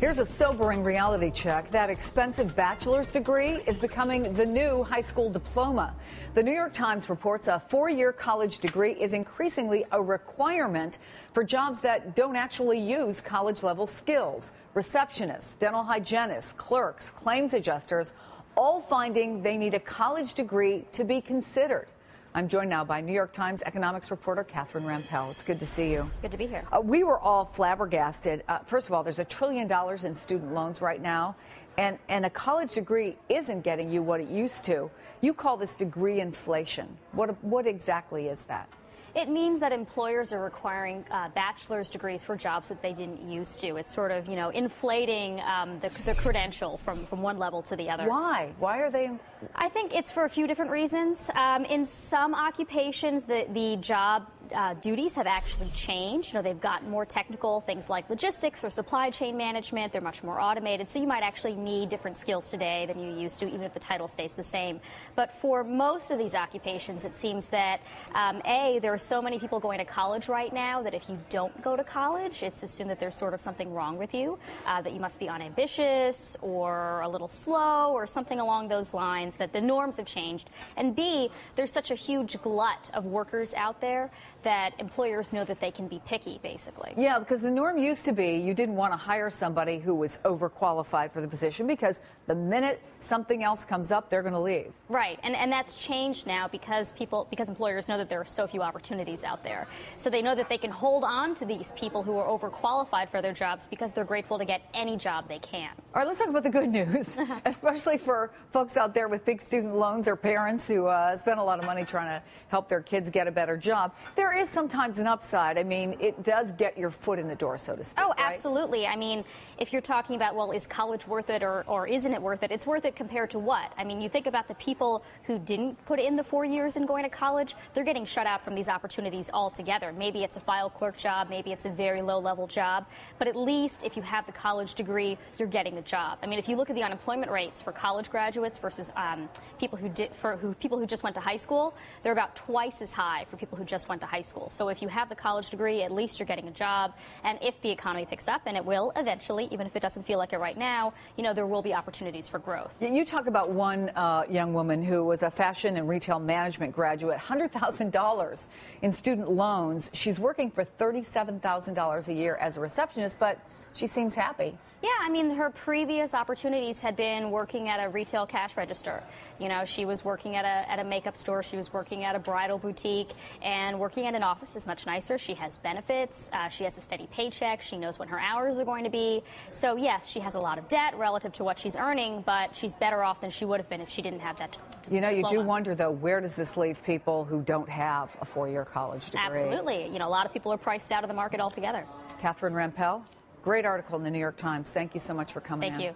Here's a sobering reality check. That expensive bachelor's degree is becoming the new high school diploma. The New York Times reports a four-year college degree is increasingly a requirement for jobs that don't actually use college-level skills. Receptionists, dental hygienists, clerks, claims adjusters, all finding they need a college degree to be considered. I'm joined now by New York Times economics reporter Catherine Rampell. It's good to see you. Good to be here. We were all flabbergasted. First of all, there's $1 trillion in student loans right now, and a college degree isn't getting you what it used to. You call this degree inflation. What exactly is that? It means that employers are requiring bachelor's degrees for jobs that they didn't used to. It's sort of, inflating the credential from one level to the other. Why? Why are they? I think it's for a few different reasons. In some occupations, the job duties have actually changed. They've gotten more technical, things like logistics or supply chain management. They're much more automated. So you might actually need different skills today than you used to, even if the title stays the same. But for most of these occupations, it seems that, there are so many people going to college right now that if you don't go to college, it's assumed that there's sort of something wrong with you, that you must be unambitious or a little slow or something along those lines, that the norms have changed. And B, there's such a huge glut of workers out there that employers know that they can be picky, basically. Yeah, because the norm used to be you didn't want to hire somebody who was overqualified for the position because the minute something else comes up, they're going to leave. Right, and that's changed now because employers know that there are so few opportunities out there. So they know that they can hold on to these people who are overqualified for their jobs because they're grateful to get any job they can. All right, let's talk about the good news, especially for folks out there with big student loans or parents who spend a lot of money trying to help their kids get a better job. There is sometimes an upside. I mean, it does get your foot in the door, so to speak. Oh, right? Absolutely. I mean, if you're talking about, well, is college worth it or isn't it worth it? It's worth it compared to what? I mean, you think about the people who didn't put in the 4 years in going to college, they're getting shut out from these opportunities altogether. Maybe it's a file clerk job, maybe it's a very low-level job, but at least if you have the college degree, you're getting the job. I mean, if you look at the unemployment rates for college graduates versus people who just went to high school, they're about twice as high for people who just went to high school. So if you have the college degree, at least you're getting a job. And if the economy picks up, and it will eventually, even if it doesn't feel like it right now, there will be opportunities for growth. You talk about one young woman who was a fashion and retail management graduate, $100,000 in student loans. She's working for $37,000 a year as a receptionist, but she seems happy. Yeah, I mean, her previous opportunities had been working at a retail cash register. She was working at a makeup store. She was working at a bridal boutique, and working at an office is much nicer. She has benefits. She has a steady paycheck. She knows when her hours are going to be. So, yes, she has a lot of debt relative to what she's earning, but she's better off than she would have been if she didn't have that diploma. You do wonder, though, where does this leave people who don't have a four-year college degree? Absolutely. A lot of people are priced out of the market altogether. Catherine Rampell, great article in the New York Times. Thank you so much for coming in. Thank you.